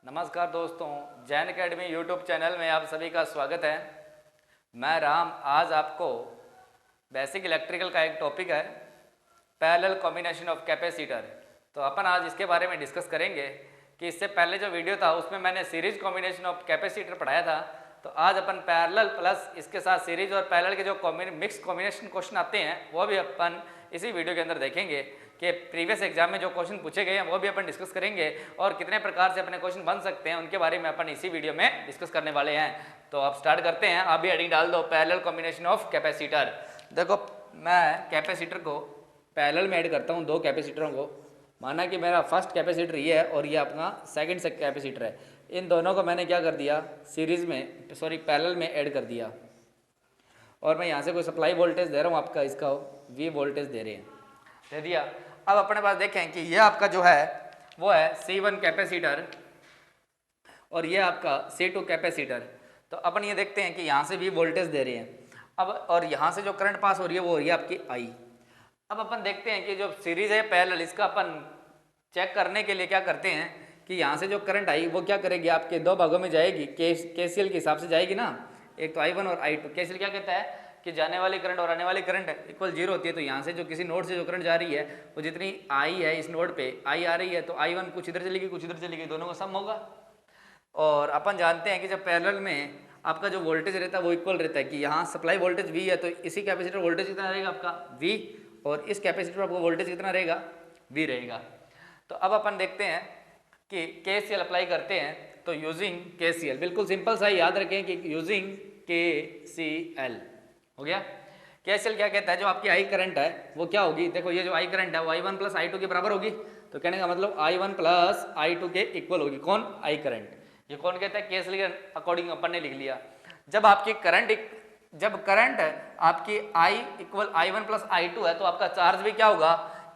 नमस्कार दोस्तों, Jain academy YouTube channel में आप सभी का स्वागत है। मैं राम। आज आपको बेसिक इलेक्ट्रिकल का एक टॉपिक है पैरेलल कॉम्बिनेशन ऑफ कैपेसिटर। तो अपन आज इसके बारे में डिस्कस करेंगे कि इससे पहले जो वीडियो था उसमें मैंने सीरीज कॉम्बिनेशन ऑफ कैपेसिटर पढ़ाया था। तो आज अपन पैरेलल प्लस इसके साथ सीरीज और पैरेलल के जो मिक्स कॉम्बिनेशन क्वेश्चन आते हैं वो भी अपन इसी वीडियो के अंदर देखेंगे कि प्रीवियस एग्जाम में जो क्वेश्चन पूछे गए हैं वो भी अपन डिस्कस करेंगे और कितने प्रकार से अपने क्वेश्चन बन सकते हैं उनके बारे में अपन इसी वीडियो में डिस्कस करने वाले हैं। तो आप स्टार्ट करते हैं। आप भी हेडिंग डाल दो पैरेलल कॉम्बिनेशन ऑफ कैपेसिटर। देखो, मैं कैपेसिटर को पैरेलल में ऐड करता हूँ दो कैपेसिटरों को। माना कि मेरा फर्स्ट कैपेसिटर ये है और ये अपना सेकंड कैपेसिटर है। इन दोनों को मैंने क्या कर दिया, सीरीज में पैरेलल में ऐड कर दिया और मैं यहाँ से कोई सप्लाई वोल्टेज दे रहा हूँ, आपका इसका V वोल्टेज दे रहे हैं, दे दिया। अब अपने पास देखें कि ये आपका जो है वो है C1 कैपेसिटर और ये आपका C2 कैपेसिटर। तो अपन ये देखते हैं कि यहाँ से V वोल्टेज दे रहे हैं अब, और यहाँ से जो करंट पास हो रही है वो हो रही है आपकी I। अब अपन देखते हैं कि जो सीरीज है पैरेलल, इसका अपन चेक करने के लिए क्या करते हैं कि यहाँ से जो करंट आई वो क्या करेगी, आपके दो भागों में जाएगी, KCL के हिसाब से जाएगी ना। एक तो I1 और I2। KCL क्या कहता है कि जाने वाली करंट और आने वाली करंट इक्वल जीरो होती है। तो यहाँ से जो किसी नोड से जो करंट जा रही है वो जितनी I है इस नोड पे I आ रही है, तो I1 कुछ इधर चलेगी कुछ इधर चलेगी, दोनों का सम होगा। और अपन जानते हैं कि जब पैरेलल में आपका जो वोल्टेज रहता है वो इक्वल रहता है कि यहाँ सप्लाई वोल्टेज V है तो इसी कैपेसिटर वोल्टेज कितना रहेगा आपका V, और इस कैपेसिटर आपका वोल्टेज कितना रहेगा V रहेगा। तो अब अपन देखते हैं कि KCL अप्लाई करते हैं। तो यूजिंग KCL, बिल्कुल सिंपल सा याद रखें कि यूजिंग KCL हो गया। KCL क्या कहता है, जो आपकी I करंट है वो क्या होगी, देखो ये जो I करंट है वो I1 प्लस I2 के बराबर होगी। तो कहने का मतलब I1 प्लस I2 के इक्वल होगी। कौन, I करंट। ये कौन कहता है, KCL के अकॉर्डिंग अपन ने लिख लिया। जब आपकी करंट आपकी I equal I1 plus I2 है तो आपका चार्ज भी क्या होगा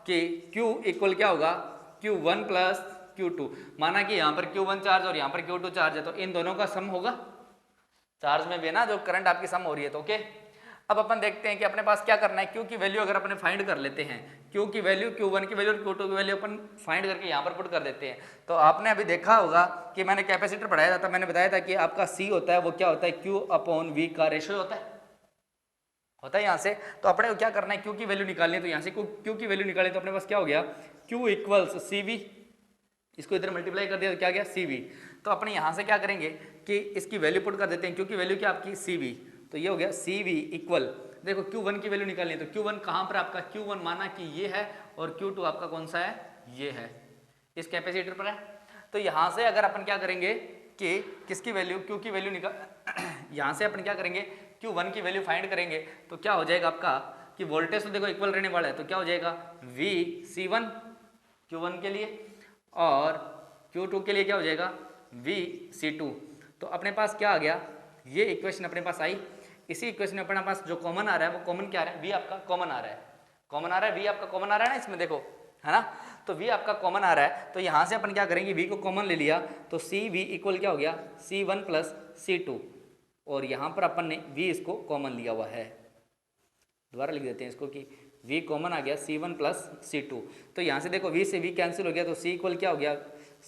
कि Q इक्वल क्या होगा Q1 प्लस Q2। माना कि यहाँ पर Q1 चार्ज और यहाँ पर Q2 चार्ज है तो इन दोनों का सम होगा चार्ज में भी ना, जो करंट आपकी सम हो रही है। तो ओके, अब अपन देखते हैं कि अपने पास क्या करना है। Q की वैल्यू अगर अपने फाइंड कर लेते हैं, Q की वैल्यू, Q1 की वैल्यू और Q2 की वैल्यू अपन फाइंड करके यहाँ पर पुट कर देते हैं। तो आपने अभी देखा होगा कि मैंने कैपेसिटर पढ़ाया था, मैंने बताया था कि आपका C होता है वो क्या होता है Q अपॉन V का रेशियो होता है यहाँ से। तो अपने को क्या करना है, Q की वैल्यू निकालनी है। तो यहाँ से Q की वैल्यू निकाली तो अपने पास क्या हो गया, Q इक्वल्स CV, इसको इधर मल्टीप्लाई कर दिया तो क्या गया CV। तो अपने यहाँ से क्या करेंगे कि इसकी वैल्यू पुट कर देते हैं। Q की वैल्यू क्या आपकी CV, तो ये हो गया CV इक्वल, देखो Q1 की वैल्यू निकालनी है। तो Q1 कहाँ पर आपका, Q1 माना कि ये है और Q2 आपका कौन सा है, ये है, इस कैपेसिटर पर है। तो यहाँ से अगर अपन क्या करेंगे कि किसकी वैल्यू, Q की वैल्यू यहाँ से अपन क्या करेंगे Q1 की वैल्यू फाइंड करेंगे। तो क्या हो जाएगा आपका कि वोल्टेज तो देखो इक्वल रहने वाला है, तो क्या हो जाएगा V C1 Q1 के लिए और Q2 के लिए क्या हो जाएगा V C2। तो अपने पास क्या आ गया, ये इक्वेशन अपने पास आई। इसी इक्वेशन में अपने पास जो कॉमन आ रहा है वो कॉमन क्या आ रहा है, V आपका कॉमन आ रहा है, V आपका कॉमन आ रहा है ना इसमें, देखो है ना। तो V आपका कॉमन आ रहा है तो यहाँ से अपन क्या करेंगे, V को कॉमन ले लिया तो CV इक्वल क्या हो गया C1 प्लस C2, और यहाँ पर अपन ने V इसको कॉमन लिया हुआ है। दोबारा लिख देते हैं इसको कि V कॉमन आ गया C1 प्लस C2। तो यहाँ से देखो V से V कैंसिल हो गया तो C इक्वल क्या हो गया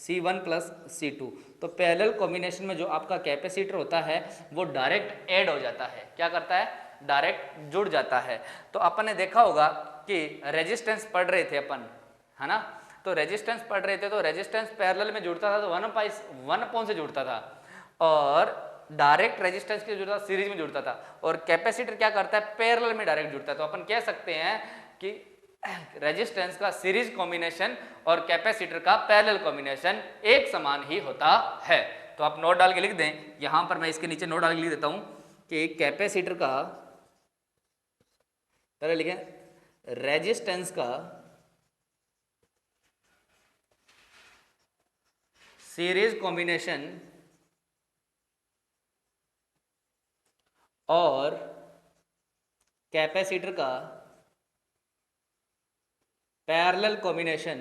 C1 प्लस C2। तो पैरेलल कॉम्बिनेशन में जो आपका कैपेसिटर होता है वो डायरेक्ट ऐड हो जाता है। क्या करता है, डायरेक्ट जुड़ जाता है। तो अपन ने देखा होगा कि रेजिस्टेंस पढ़ रहे थे अपन, है ना। तो रेजिस्टेंस पढ़ रहे थे तो रेजिस्टेंस पैरेलल में जुड़ता था तो 1/1 से जुड़ता था, और डायरेक्ट रेजिस्टेंस के जुड़ता सीरीज में जुड़ता था, और कैपेसिटर क्या करता है पैरेलल में डायरेक्ट जुड़ता है। तो अपन कह सकते हैं कि रेजिस्टेंस का सीरीज कॉम्बिनेशन और कैपेसिटर का पैरेलल कॉम्बिनेशन एक समान ही होता है। तो आप नोट डाल के लिख दें, यहां पर मैं इसके नीचे नोट डाल के लिख देता हूं कि कैपेसिटर का, पहले लिखें रेजिस्टेंस का सीरीज कॉम्बिनेशन और कैपेसिटर का पैरेलल कॉम्बिनेशन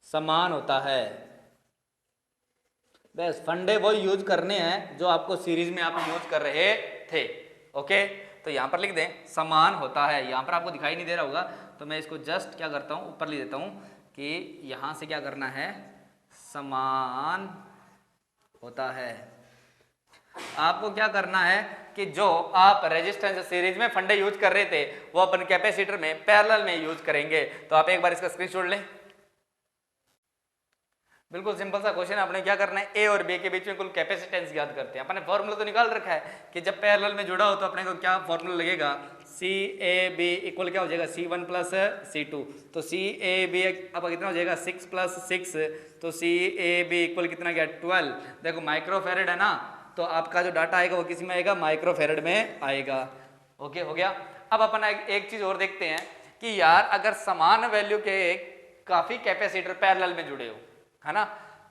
समान होता है। बस फंडे वो यूज करने हैं जो आपको सीरीज में आप यूज कर रहे थे। ओके, तो यहां पर लिख दें समान होता है, यहां पर आपको दिखाई नहीं दे रहा होगा तो मैं इसको जस्ट क्या करता हूँ, ऊपर लिख देता हूँ कि यहाँ से क्या करना है, समान होता है। आपको क्या करना है कि जो आप रेजिस्टेंस सीरीज में फंडे यूज कर रहे थे वो अपन कैपेसिटर में पैरेलल में यूज करेंगे। तो आप एक बार इसका स्क्रीनशॉट लें। बिल्कुल सिंपल सा क्वेश्चन है, आपने क्या करना है, ए और बी के बीच में कुल कैपेसिटेंस याद करते हैं। अपने फॉर्मूला तो निकाल रखा है कि जब पैरेलल में जुड़ा हो तो अपने को क्या फॉर्मूला लगेगा, सी ए बी इक्वल क्या हो जाएगा, सी वन प्लस सी टू। तो सी ए बी अब कितना हो जाएगा, 6 प्लस 6, तो सी ए बी इक्वल कितना गया, 12। देखो माइक्रोफेरेड है ना, तो आपका जो डाटा आएगा वो किस में आएगा, माइक्रोफेरेड में आएगा। ओके हो गया। अब अपन एक चीज और देखते हैं कि यार अगर समान वैल्यू के काफी कैपेसिटर पैरेलल में जुड़े हो, है ना,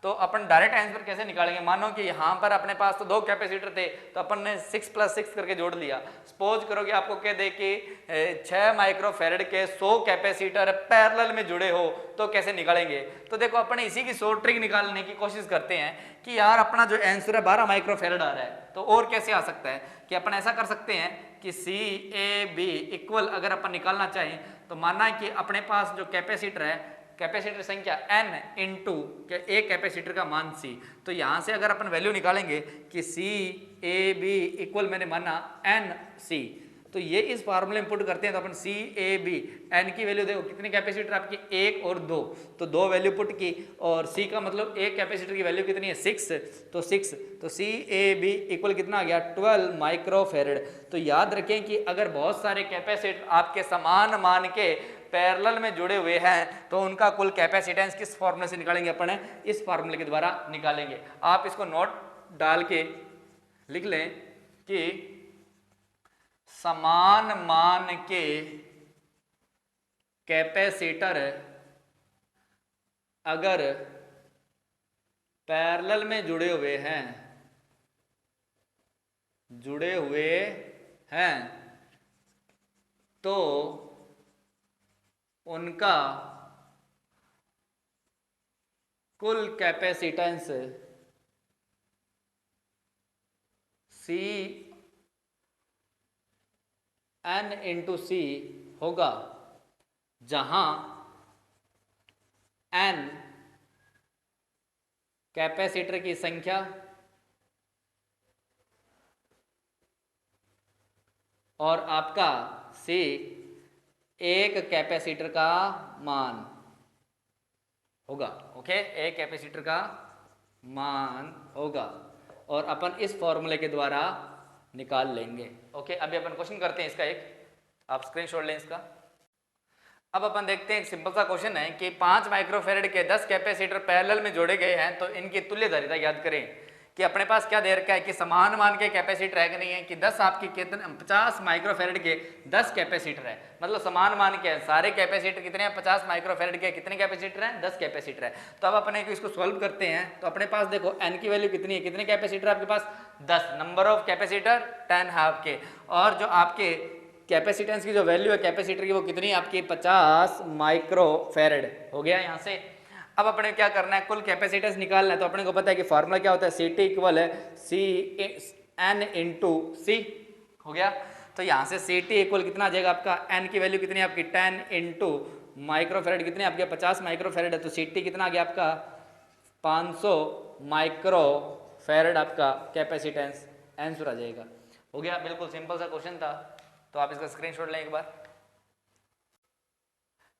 तो अपन डायरेक्ट आंसर कैसे निकालेंगे। मानो कि यहाँ पर अपने पास तो 2 कैपेसिटर थे तो अपन ने 6 प्लस 6 करके जोड़ लिया। सपोज करो कि आपको कह दे कि 6 माइक्रोफेरेड के 100 कैपेसिटर पैरेलल में जुड़े हो तो कैसे निकालेंगे। तो देखो अपन इसी की शॉर्ट ट्रिक निकालने की कोशिश करते हैं कि यार अपना जो आंसर है 12 माइक्रोफेरेड आ रहा है, तो और कैसे आ सकता है कि अपन ऐसा कर सकते हैं कि सी ए बी इक्वल अगर अपन निकालना चाहें तो मानना है कि अपने पास जो कैपेसिटर है, कैपेसिटर संख्या n इंटू एक कैपेसिटर का मान c। तो यहां से अगर अपन वैल्यू निकालेंगे कि सी ए बी इक्वल मैंने माना n c, तो ये इस फार्मूले में पुट करते हैं तो अपन सी ए बी एन की वैल्यू देखो कितने कैपेसिटर आपकी, 1 और 2, तो 2 वैल्यू पुट की, और सी का मतलब एक कैपेसिटर की वैल्यू कितनी है, 6, तो 6, तो सी ए बी इक्वल कितना आ गया, 12 माइक्रोफेरेड। तो याद रखें कि अगर बहुत सारे कैपेसिटर आपके समान मान के पैरेलल में जुड़े हुए हैं तो उनका कुल कैपेसिटेंस किस फॉर्मूले से निकालेंगे, अपन इस फॉर्मूले के द्वारा निकालेंगे। आप इसको नोट डाल के लिख लें कि समान मान के कैपेसिटर अगर पैरेलल में जुड़े हुए हैं तो उनका कुल कैपेसिटेंस सी एन इंटू सी होगा, जहां एन कैपेसिटर की संख्या और आपका सी एक कैपेसिटर का मान होगा। ओके, एक कैपेसिटर का मान होगा और अपन इस फॉर्मूले के द्वारा निकाल लेंगे। ओके, अभी अपन क्वेश्चन करते हैं इसका एक, आप स्क्रीनशॉट लें इसका। अब अपन देखते हैं एक सिंपल सा क्वेश्चन है कि 5 माइक्रोफेरेड के 10 कैपेसिटर पैरेलल में जोड़े गए हैं तो इनकी तुल्यधारिता याद करें। कि अपने पास क्या दे रखा है कि समान मान के कैपेसिटर है कि नहीं है, कि 10 आपकी कितने 50 माइक्रोफेरेड के 10 कैपेसिटर है, मतलब समान मान के हैं सारे कैपेसिटर कितने हैं, 50 माइक्रोफेरेड के कितने कैपेसिटर हैं, 10 कैपेसिटर है। तो अब अपने इसको सॉल्व करते हैं तो अपने पास देखो n की वैल्यू कितनी है, कितने कैपेसिटर आपके पास 10, नंबर ऑफ कैपेसिटर 10 है आपके, और जो आपके कैपेसिटेंस की जो वैल्यू है कैपेसिटर की वो कितनी है आपकी 50 माइक्रोफेरेड हो गया यहाँ से। अब अपने क्या करना है, कुल कैपेसिटेंस निकालना है। तो अपने को पता है कि फार्मूला क्या होता है, सी टी इक्वल है सी एन इंटू सी हो गया। तो यहाँ से सी टी इक्वल कितना आ जाएगा आपका, एन की वैल्यू कितनी है आपकी 10 इंटू माइक्रोफेरेड कितने आपके 50 माइक्रोफेरेड है, तो सी टी कितना आ गया आपका 500 माइक्रोफेरेड आपका कैपेसिटेंस आंसर आ जाएगा। हो गया, बिल्कुल सिंपल सा क्वेश्चन था। तो आप इसका स्क्रीनशॉट लें एक बार।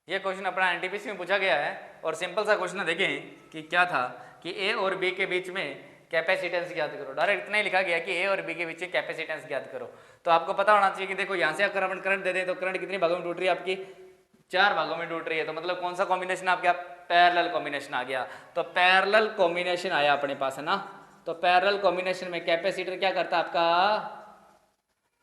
ये क्वेश्चन अपना एनटीपीसी में पूछा गया है और सिंपल सा क्वेश्चन देखें कि क्या था कि ए और बी के बीच में कैपेसिटेंस ज्ञात करो। डायरेक्ट इतना ही लिखा गया कि ए और बी के बीच में कैपेसिटेंस ज्ञात करो। तो आपको पता होना चाहिए कि देखो यहाँ से अगर अपन करंट दे दें तो करंट कितने भागों में टूट रही है आपकी, 4 भागों में टूट रही है। तो मतलब कौन सा कॉम्बिनेशन आ गया, पैरेलल कॉम्बिनेशन आ गया। तो पैरेलल कॉम्बिनेशन आया अपने पास है ना। तो पैरेलल कॉम्बिनेशन में कैपेसिटर क्या करता है आपका,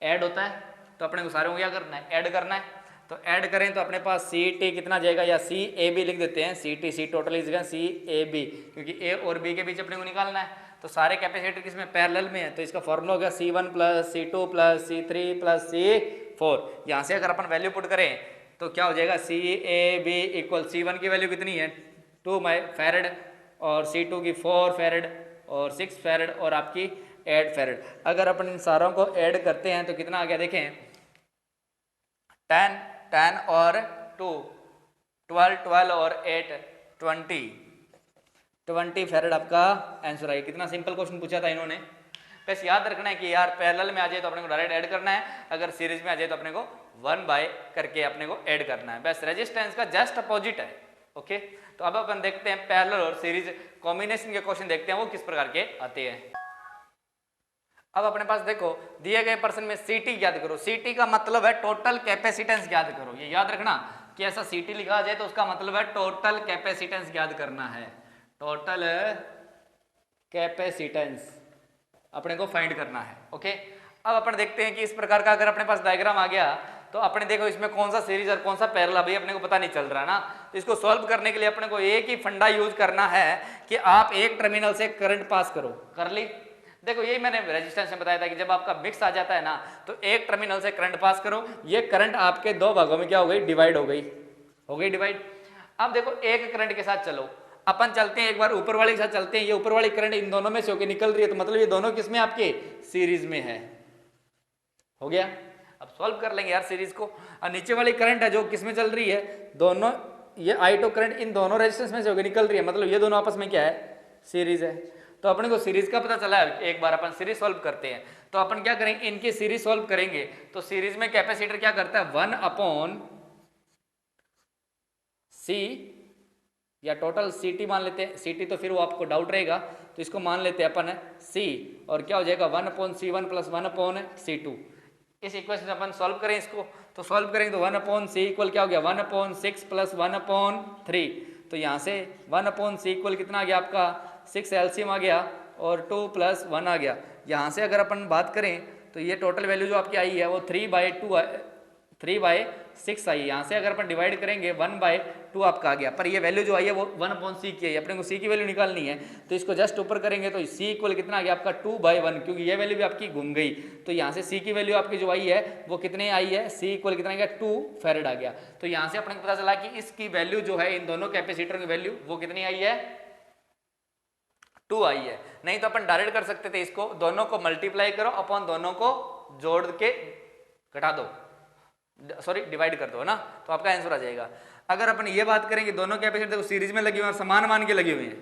ऐड होता है। तो अपने को सारे को क्या करना है, ऐड करना है। तो ऐड करें तो अपने पास सी टी कितना जाएगा, या सी ए बी लिख देते हैं, C T C total is C A B, क्योंकि ए और बी के बीच अपने को निकालना है। तो सारे कैपेसिटर किसमें पैरेलल में है, तो इसका फॉर्मूला हो गया C1 plus C2 plus C3 plus C4। यहाँ से अगर अपन वैल्यू पुट करें तो क्या हो जाएगा, सी ए बी इक्वल C1 की वैल्यू कितनी है 2 फेरेड, और C2 की 4 फेरेड, और 6 फेरेड, और आपकी 8 फेरेड। अगर अपन इन सारों को ऐड करते हैं तो कितना आ गया देखें, 10 और 2 12 12 और 8 20 फेरेड आपका आंसर आएगा। कितना सिंपल क्वेश्चन पूछा था इन्होंने। बस याद रखना है कि यार पैरेलल में आ जाए तो अपने को डायरेक्ट ऐड करना है, अगर सीरीज में आ जाए तो अपने को 1 बाय करके अपने को ऐड करना है। बस रेजिस्टेंस का जस्ट अपोजिट है। ओके, तो अब अपन देखते हैं पैरेलल और सीरीज कॉम्बिनेशन के क्वेश्चन देखते हैं वो किस प्रकार के आते हैं। अब अपने पास देखो दिए गए प्रश्न में सीटी याद करो। सीटी का मतलब है टोटल कैपेसिटेंस याद करो। ये याद रखना कि ऐसा सीटी लिखा जाए तो उसका मतलब है टोटल कैपेसिटेंस याद करना है। टोटल कैपेसिटेंस अपने को फाइंड करना है। ओके, अब अपन देखते हैं कि इस प्रकार का अगर अपने पास डायग्राम आ गया तो अपने देखो इसमें कौन सा सीरीज और कौन सा पैरेलल अभी अपने को पता नहीं चल रहा है ना। तो इसको सॉल्व करने के लिए अपने को एक ही फंडा यूज करना है कि आप एक टर्मिनल से करंट पास करो। कर ली। देखो यही मैंने रेजिस्टेंस में बताया था कि जब आपका मिक्स आ जाता है ना तो एक टर्मिनल से करंट पास करो। ये करंट आपके दो भागों में क्या हो गई, डिवाइड हो गई डिवाइड। अब देखो एक करंट के साथ चलो, अपन चलते हैं एक बार ऊपर वाले के साथ चलते हैं। ये ऊपर वाली करंट इन दोनों में से होकर निकल रही है तो मतलब ये दोनों किसमें आपके सीरीज में है। हो गया। अब सॉल्व कर लेंगे यार सीरीज को। और नीचे वाली करंट है जो किसमें चल रही है, दोनों ये I2 करंट इन दोनों रेजिस्टेंस में से होकर निकल रही है, मतलब ये दोनों आपस में क्या है, सीरीज है। तो अपने को सीरीज का पता चला है। एक बार अपन सीरीज सॉल्व करते हैं तो अपन क्या करेंगे, इनकी सीरीज सॉल्व करेंगे तो सीरीज में कैपेसिटर क्या करता है 1/C या टोटल CT मान लेते हैं। CT तो फिर वो आपको डाउट रहेगा तो इसको मान लेते हैं अपन C और क्या हो जाएगा 1/C1 + 1/C2। इस इक्वेशन से अपन सॉल्व करें इसको तो सॉल्व करेंगे तो 1/C इक्वल क्या हो गया 1/6 + 1/3। तो यहाँ से 1/C इक्वल कितना आ गया आपका 6 एलसीएम आ गया और 2 + 1 आ गया। यहाँ से अगर अपन बात करें तो ये टोटल वैल्यू जो आपकी आई है वो 3/6 आई है। यहाँ से अगर अपन डिवाइड करेंगे 1/2 आपका आ गया। पर ये वैल्यू जो आई है वो 1/C की है, अपने को C की वैल्यू निकालनी है तो इसको जस्ट ऊपर करेंगे तो C इक्वल कितना आ गया आपका 2/1, क्योंकि ये वैल्यू भी आपकी घूम गई। तो यहाँ से C की वैल्यू आपकी जो आई है वो कितने आई है, C इक्वल कितना आ गया 2 फेरेड आ गया। तो यहाँ से अपने को पता चला कि इसकी वैल्यू जो है इन दोनों कैपेसिटर की वैल्यू वो कितनी आई है 2 आई है। नहीं तो अपन डायरेक्ट कर सकते थे इसको, दोनों को मल्टीप्लाई करो अपन दोनों को जोड़ के घटा दो, सॉरी डिवाइड कर दो ना, तो आपका आंसर आ जाएगा। अगर अपन ये बात करें कि दोनों कैपेसिटर देखो सीरीज में लगे हुए हैं और समान मान के लगे हुए हैं।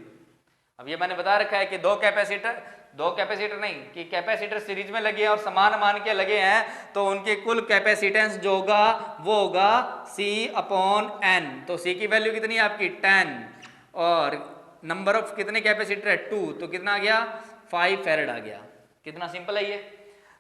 अब ये मैंने बता रखा है कि दो कैपेसिटर नहीं कि कैपेसिटर सीरीज में लगे हैं और समान मान के लगे हैं तो उनके कुल कैपेसिटेंस जो होगा वो होगा C/N। तो C की वैल्यू कितनी है आपकी 10 और नंबर ऑफ कितने कैपेसिटर है 2, तो कितना आ गया 5 फेरेड आ गया। कितना सिंपल है ये।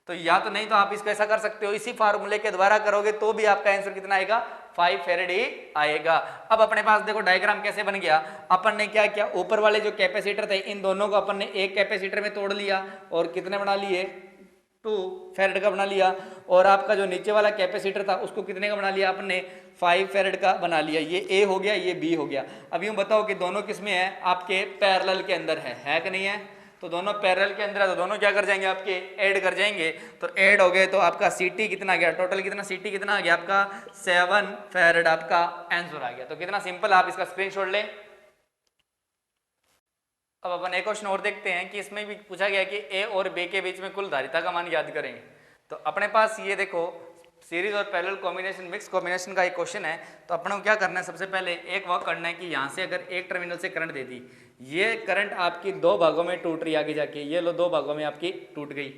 तो या तो नहीं तो आप इसको ऐसा कर सकते हो, इसी फार्मूले के द्वारा करोगे तो भी आपका आंसर कितना आएगा 5 फेरेड ही आएगा। अब अपने पास देखो डायग्राम कैसे बन गया। अपन ने क्या किया, ऊपर वाले जो कैपेसिटर थे इन दोनों को अपन ने एक कैपेसिटर में तोड़ लिया और कितने बना लिए 2 फेरेड का बना लिया। और आपका जो नीचे वाला कैपेसिटर था उसको कितने का बना लिया आपने 5 फेरेड का बना लिया। ये A हो गया, ये B हो गया। अब यूं बताओ कि दोनों किसमें है, आपके पैरेलल के अंदर है कि नहीं है। तो दोनों पैरेलल के अंदर है तो दोनों क्या कर जाएंगे आपके ऐड कर जाएंगे। तो ऐड हो गए तो आपका CT कितना गया, टोटल कितना CT कितना आ गया आपका 7 फेरेड आपका आंसर आ गया। तो कितना सिंपल, आप इसका स्क्रीनशॉट लें। अब अपन एक क्वेश्चन और देखते हैं कि इसमें भी पूछा गया कि A और B के बीच में कुल धारिता का मान याद करेंगे। तो अपने पास ये देखो सीरीज और पैरेलल कॉम्बिनेशन मिक्स कॉम्बिनेशन का एक क्वेश्चन है। तो अपने को क्या करना है, सबसे पहले एक वर्क करना है कि यहाँ से अगर एक टर्मिनल से करंट दे दी, ये करंट आपकी दो भागों में टूट रही आगे जाके, ये लो दो भागों में आपकी टूट गई।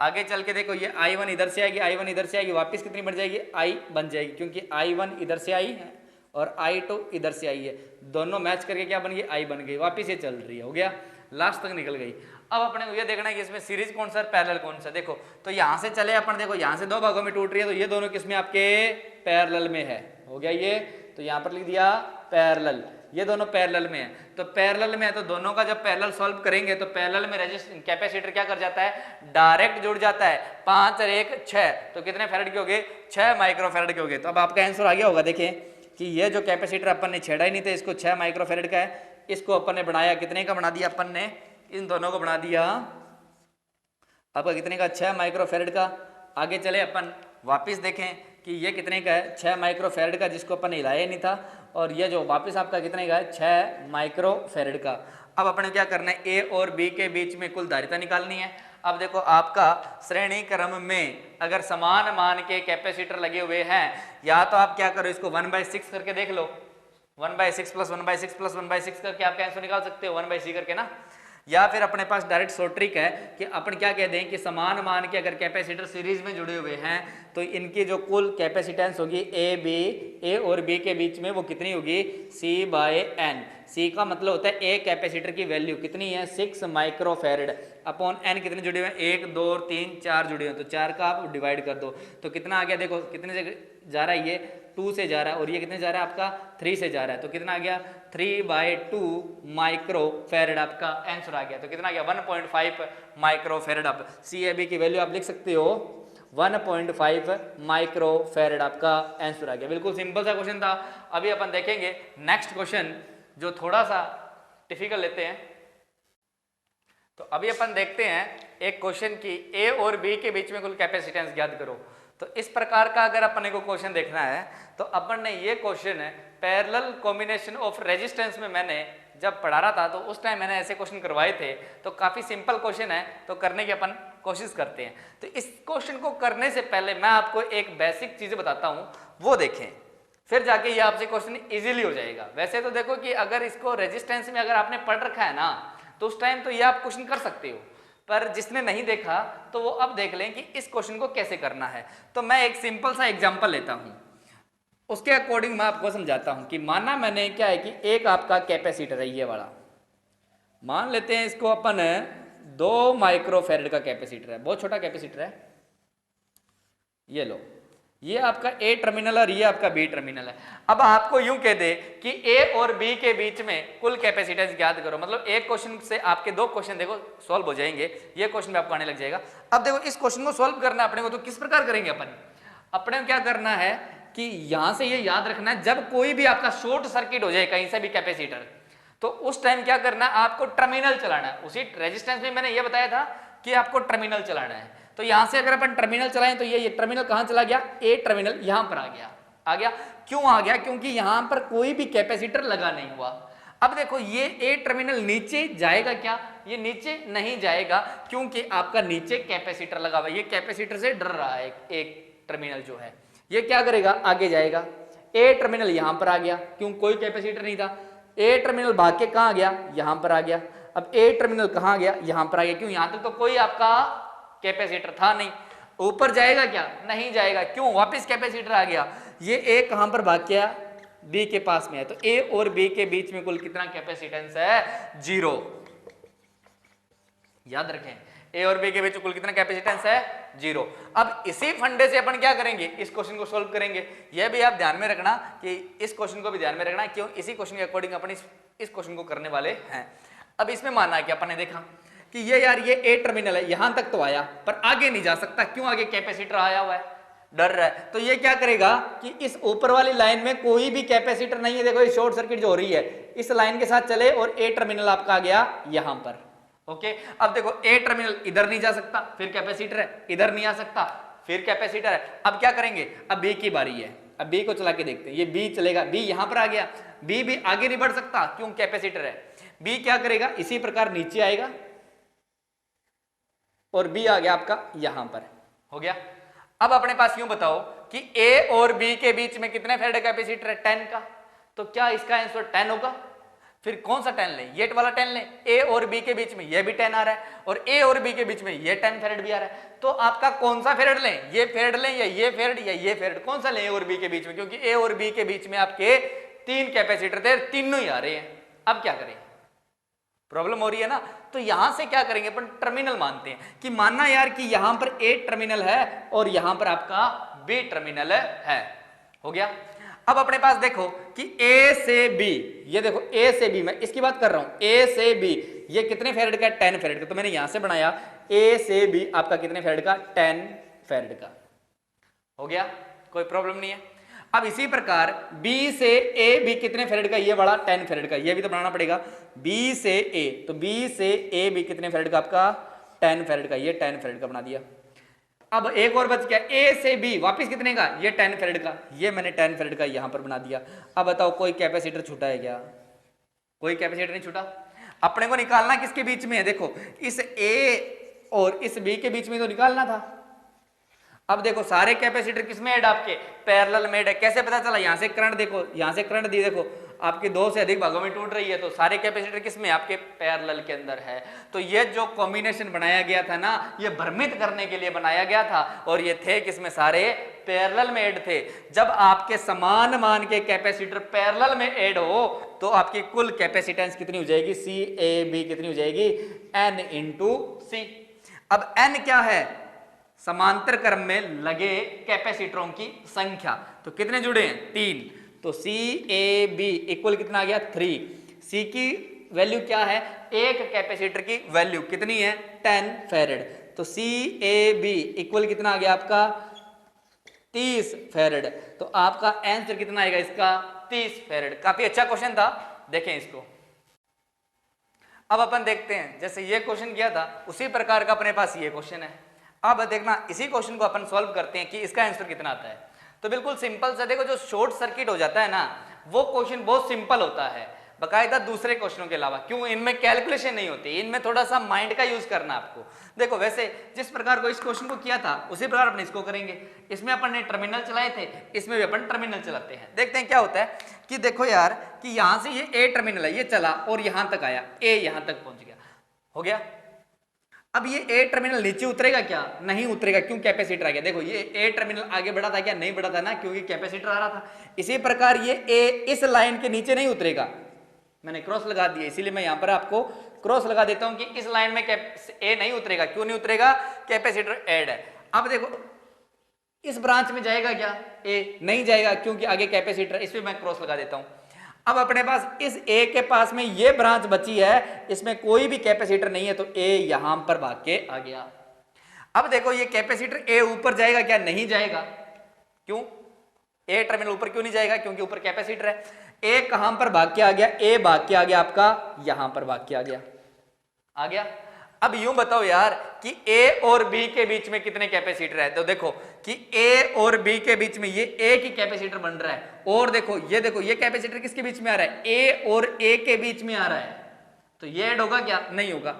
आगे चल के देखो ये I1 इधर से आएगी, I1 इधर से आएगी, वापस कितनी बन जाएगी I बन जाएगी, क्योंकि I1 इधर से आई है और I2 इधर से आई है, दोनों मैच करके क्या बन गई I बन गई, वापस ये चल रही है, हो गया लास्ट तक निकल गई। अब अपने को ये देखना है कि इसमें सीरीज कौन सा पैरेलल कौन सा। देखो तो यहाँ से चले अपन, देखो यहाँ से दो भागों में टूट रही है तो ये दोनों किसमें आपके पैरेलल में है, हो गया ये। तो यहाँ पर लिख दिया पैरेलल, ये दोनों पैरेलल में है। तो पैरेलल में है तो दोनों का जब पैरेलल सॉल्व करेंगे तो पैरेलल में रेजिस्टेंस कैपेसिटर क्या कर जाता है, डायरेक्ट जुड़ जाता है। 5 और 1 6, तो कितने फेरेड के हो गए 6 माइक्रोफेरेड के हो गए। तो अब आपका आंसर आ गया होगा। देखें कि ये जो कैपेसिटर अपन ने छेड़ा ही नहीं था, इसको 6 माइक्रोफेरेड का है, इसको अपन ने बनाया कितने का बना दिया, अपन ने इन दोनों को बना दिया आपका कितने का 6 माइक्रोफेरेड का। आगे चले अपन वापस देखें कि ये कितने का है 6 माइक्रोफेरेड का, जिसको अपन ने हिलाया नहीं था, और ये जो वापस आपका कितने का है 6 माइक्रोफेरेड का। अब अपने क्या करना है, ए और बी के बीच में कुल धारिता निकालनी है। अब देखो आपका श्रेणी क्रम में अगर समान मान के कैपेसिटर लगे हुए हैं, या तो आप क्या करो इसको 1/6 करके देख लो, 1/6 प्लस 1/6 प्लस 1/6 करके आप आंसर निकाल सकते हो 1/c करके ना। या फिर अपने पास डायरेक्ट शॉर्ट ट्रिक है कि अपन क्या कह दें कि समान मान के अगर कैपेसिटर सीरीज में जुड़े हुए हैं तो इनकी जो कुल कैपेसिटेंस होगी ए और बी के बीच में वो कितनी होगी, C/n। C का मतलब होता है ए कैपेसिटर की वैल्यू कितनी है 6 माइक्रोफैरड अपॉन n कितने जुड़े हुए हैं 1 2 3 4 जुड़े हुए हैं, तो 4 का आप डिवाइड कर दो तो कितना आ गया, देखो कितने से जा रहा है, ये 2 से जा रहा है और ये कितने जा रहा है आपका 3 से जा रहा है, तो कितना आ गया 3/2 माइक्रोफैरड आपका आंसर आ गया। तो कितना आ गया 1.5 माइक्रोफैरड। आप CAB की वैल्यू आप लिख सकते हो 1.5 माइक्रोफैरड आपका आंसर आ गया। बिल्कुल सिंपल सा क्वेश्चन था। अभी अपन देखेंगे नेक्स्ट क्वेश्चन जो थोड़ा सा डिफिकल्ट लेते हैं। तो अभी अपन देखते हैं एक क्वेश्चन की ए और बी के बीच में कुल कैपेसिटेंस ज्ञात करो। तो इस प्रकार का अगर अपने को क्वेश्चन देखना है तो अपन ने ये क्वेश्चन है पैरेलल कॉम्बिनेशन ऑफ रेजिस्टेंस में मैंने जब पढ़ा रहा था तो उस टाइम मैंने ऐसे क्वेश्चन करवाए थे। तो काफी सिंपल क्वेश्चन है, तो करने की अपन कोशिश करते हैं। तो इस क्वेश्चन को करने से पहले मैं आपको एक बेसिक चीज बताता हूं, वो देखें, फिर जाके ये आपसे क्वेश्चन इजीली हो जाएगा। वैसे तो देखो कि अगर इसको रेजिस्टेंस में अगर आपने पढ़ रखा है ना तो उस टाइम तो ये आप क्वेश्चन कर सकते हो, पर जिसने नहीं देखा तो वो अब देख लें कि इस क्वेश्चन को कैसे करना है। तो मैं एक सिंपल सा एग्जांपल लेता हूं, उसके अकॉर्डिंग मैं आपको समझाता हूं कि माना मैंने क्या है कि एक आपका कैपेसिटर है, ये वाला मान लेते हैं, इसको अपन 2 माइक्रोफैरड का कैपेसिटर है, बहुत छोटा कैपेसिटर है, ये लो, ये आपका ए टर्मिनल और ये आपका बी टर्मिनल है। अब आपको यूं कह दे कि ए और बी के बीच में कुल कैपेसिटेंस ज्ञात करो, मतलब एक क्वेश्चन से आपके 2 क्वेश्चन देखो सॉल्व हो जाएंगे, ये क्वेश्चन भी आपको आने लग जाएगा। अब देखो इस क्वेश्चन को सॉल्व करना है अपने को, तो किस प्रकार करेंगे अपन, अपने को क्या करना है कि यहां से ये याद रखना है जब कोई भी आपका शॉर्ट सर्किट हो जाए कहीं से भी कैपेसिटर, तो उस टाइम क्या करना है, आपको टर्मिनल चलाना है। उसी रेजिस्टेंस में मैंने ये बताया था कि आपको टर्मिनल चलाना है। तो यहां से अगर अपन टर्मिनल चलाएं तो ये टर्मिनल कहां चला गया, ए टर्मिनल यहां पर आ गया। क्यों आ गया, क्योंकि यहां पर कोई भी कैपेसिटर लगा नहीं हुआ। अब देखो ये ए टर्मिनल नीचे जाएगा क्या, ये नीचे नहीं जाएगा क्योंकि आपका नीचे कैपेसिटर लगा हुआ है, ये कैपेसिटर से डर रहा है। एक टर्मिनल जो है ये क्या करेगा, आगे जाएगा। ए टर्मिनल यहां पर आ गया, क्यों कोई कैपेसिटर नहीं था, ए टर्मिनल भाग के कहां गया, यहां पर आ गया। अब ए टर्मिनल कहां गया, यहां पर आ गया, क्यों यहां तक तो कोई आपका कैपेसिटर था नहीं। ऊपर जाएगा क्या, नहीं जाएगा, क्यों वापस कैपेसिटर आ गया। ये ए कहां पर भाग गया, बी के पास में है, तो ए और बी के बीच में कुल कितना कैपेसिटेंस है, 0। याद रखें ए और बी के बीच कुल कितना कैपेसिटेंस है, 0। अब इसी फंडे से अपन क्या करेंगे, इस क्वेश्चन को सोल्व करेंगे। यह भी आप ध्यान में रखना कि इस क्वेश्चन को भी ध्यान में रखना, क्यों इसी क्वेश्चन के अकॉर्डिंग अपन इस क्वेश्चन को करने वाले हैं। अब इसमें माना कि अपन ने देखा कि ये यार ये ए टर्मिनल है, यहां तक तो आया पर आगे नहीं जा सकता, क्यों, आगे कैपेसिटर आया हुआ है, डर रहा है। तो ये क्या करेगा कि इस ऊपर वाली लाइन में कोई भी कैपेसिटर नहीं है, देखो ये शॉर्ट सर्किट जो हो रही है इस लाइन के साथ चले और ए टर्मिनल आपका आ गया यहां पर। ओके, अब देखो ए टर्मिनल इधर नहीं जा सकता, फिर कैपेसिटर है, इधर नहीं आ सकता, फिर कैपेसिटर है। अब क्या करेंगे, अब बी की बारी है, अब बी को चला के देखते हैं, ये बी चलेगा, बी यहां पर आ गया, बी भी आगे नहीं बढ़ सकता क्यों कैपेसिटर है। बी क्या करेगा, इसी प्रकार नीचे आएगा और बी आ गया आपका यहां पर, हो गया। अब अपने पास यूं बताओ कि ए और बी के बीच में कितने फैराड कैपेसिटर है, 10 का, तो क्या इसका आंसर 10 होगा। फिर कौन सा 10 लें, ये वाला 10 लें, ए और बी के बीच में ये भी 10 आ रहा है और ए और बी के बीच में ये 10 फैराड भी आ रहा है। तो आपका कौन सा फैराड लें, ये फैराड लें या ये फैराड या ये फैराड, कौन सा लें ए और बी के बीच में, क्योंकि ए और बी के बीच में आपके 3 कैपेसिटर थे, तीनों ही आ रहे हैं। अब क्या करें, प्रॉब्लम हो रही है ना। तो यहां से क्या करेंगे अपन, टर्मिनल मानते हैं कि मानना यार कि यहां पर ए टर्मिनल है और यहां पर आपका बी टर्मिनल है, हो गया। अब अपने पास देखो कि ए से बी, ये देखो ए से बी, मैं इसकी बात कर रहा हूं, ए से बी ये कितने फैराड का, 10 फैराड का। तो मैंने यहां से बनाया ए से बी आपका कितने फैराड का, 10 फैराड का, हो गया, कोई प्रॉब्लम नहीं है। अब इसी प्रकार B से A भी कितने फैराड का, ये बड़ा 10 फैराड का, ये भी तो बनाना पड़ेगा। B से A, तो B से A भी कितने फैराड का आपका, 10 फैराड का, ये 10 फैराड का बना दिया। अब एक और बच गया A से B, वापिस कितने का, ये 10 फैराड का, ये मैंने 10 फैराड का यहां पर बना दिया। अब बताओ कोई कैपेसिटर छूटा है क्या, कोई कैपेसिटर नहीं छूटा। अपने को निकालना किसके बीच में है, देखो इस A और इस बी के बीच में तो निकालना था। अब देखो सारे कैपेसिटर किसमें ऐड, आपके पैरेलल में ऐड है। कैसे पता चला, यहां से करंट देखो, यहां से करंट दी देखो आपके दो से अधिक भागों में टूट रही है, तो सारे कैपेसिटर किसमें, आपके पैरेलल के अंदर है। तो ये जो कॉम्बिनेशन बनाया गया था ना, ये भ्रमित करने के लिए बनाया गया था, और ये थे किसमें, सारे पैरेलल में ऐड थे। जब आपके समान मान के कैपेसिटर पैरेलल में ऐड हो तो आपकी कुल कैपेसिटेंस कितनी हो जाएगी, सी ए बी कितनी हो जाएगी, एन इंटू सी। अब एन क्या है, समांतर क्रम में लगे कैपेसिटरों की संख्या। तो कितने जुड़े हैं, 3। तो सी ए बी इक्वल कितना आ गया, 3। सी की वैल्यू क्या है, एक कैपेसिटर की वैल्यू कितनी है, 10 फैरेड। तो सी ए बी इक्वल कितना आ गया आपका, 30 फैरेड। तो आपका आंसर कितना आएगा इसका, 30 फैरेड। काफी अच्छा क्वेश्चन था, देखें इसको। अब अपन देखते हैं, जैसे ये क्वेश्चन किया था उसी प्रकार का अपने पास ये क्वेश्चन है। अब देखना इसी क्वेश्चन को अपन सॉल्व करते हैं कि इसका आंसर कितना आता है। तो बिल्कुल सिंपल सा देखो, जो शॉर्ट सर्किट हो जाता है ना, वो क्वेश्चन बहुत सिंपल होता है बकायदा दूसरे क्वेश्चनों के अलावा। क्यों, इनमें कैलकुलेशन नहीं होती, इनमें थोड़ा सा माइंड का यूज करना आपको। देखो वैसे जिस प्रकार को इस क्वेश्चन को किया था उसी प्रकार अपन इसको करेंगे। इसमें अपन ने टर्मिनल चलाए थे, इसमें भी अपन टर्मिनल चलाते हैं। देखते हैं क्या होता है कि देखो यार कि यहां से ये ए टर्मिनल है, ये चला और यहां तक आया, ए यहां तक पहुंच गया, हो गया। अब ये ए टर्मिनल नीचे उतरेगा क्या, नहीं उतरेगा, क्यों, कैपेसिटर आ गया। देखो ये ए टर्मिनल आगे बढ़ा था क्या, नहीं बढ़ा था ना, क्योंकि कैपेसिटर आ रहा था। इसी प्रकार ये ए इस लाइन के नीचे नहीं उतरेगा, मैंने क्रॉस लगा दिया, इसीलिए मैं यहां पर आपको क्रॉस लगा देता हूं कि इस लाइन में ए नहीं उतरेगा। क्यों नहीं उतरेगा, कैपेसिटर ऐड है। अब देखो इस ब्रांच में जाएगा क्या, ए नहीं जाएगा, क्योंकि आगे कैपेसिटर, इसमें मैं क्रॉस लगा देता हूं। अब अपने पास इस ए के पास में ये ब्रांच बची है, इसमें कोई भी कैपेसिटर नहीं है, तो ए यहां पर भाग के आ गया। अब देखो ये कैपेसिटर ए ऊपर जाएगा क्या, नहीं जाएगा। क्यों, ए टर्मिनल ऊपर क्यों नहीं जाएगा, क्योंकि ऊपर कैपेसिटर है। ए कहां पर भाग के आ गया, ए भाग के आ गया आपका यहां पर भाग के आ गया, आ गया। अब यूं बताओ यार कि ए और बी के बीच में कितने कैपेसिटर है। तो देखो कि ए और बी के बीच में ये एक ही कैपेसिटर बन रहा है, और देखो ये कैपेसिटर किसके बीच में आ रहा है, ए और ए के बीच में आ रहा है। तो ये ऐड होगा क्या, नहीं होगा।